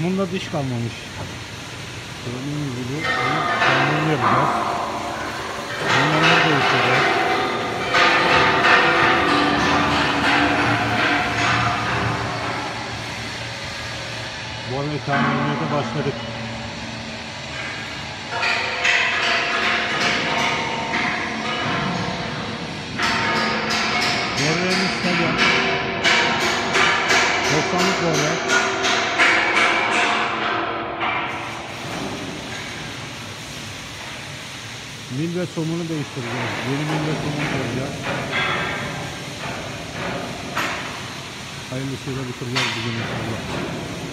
Somunda diş kalmamış. Gördüğünüz gibi onu tamamını yapacağız. Bunları değiştireceğiz. Bu arada tamirine de başladık. Boryanın İtalyan 90'lık borya. Mil ve somunu değiştireceğiz. Yeni mil ve somunu koyacağız. Hayırlısıyla bitireceğiz bugün inşallah.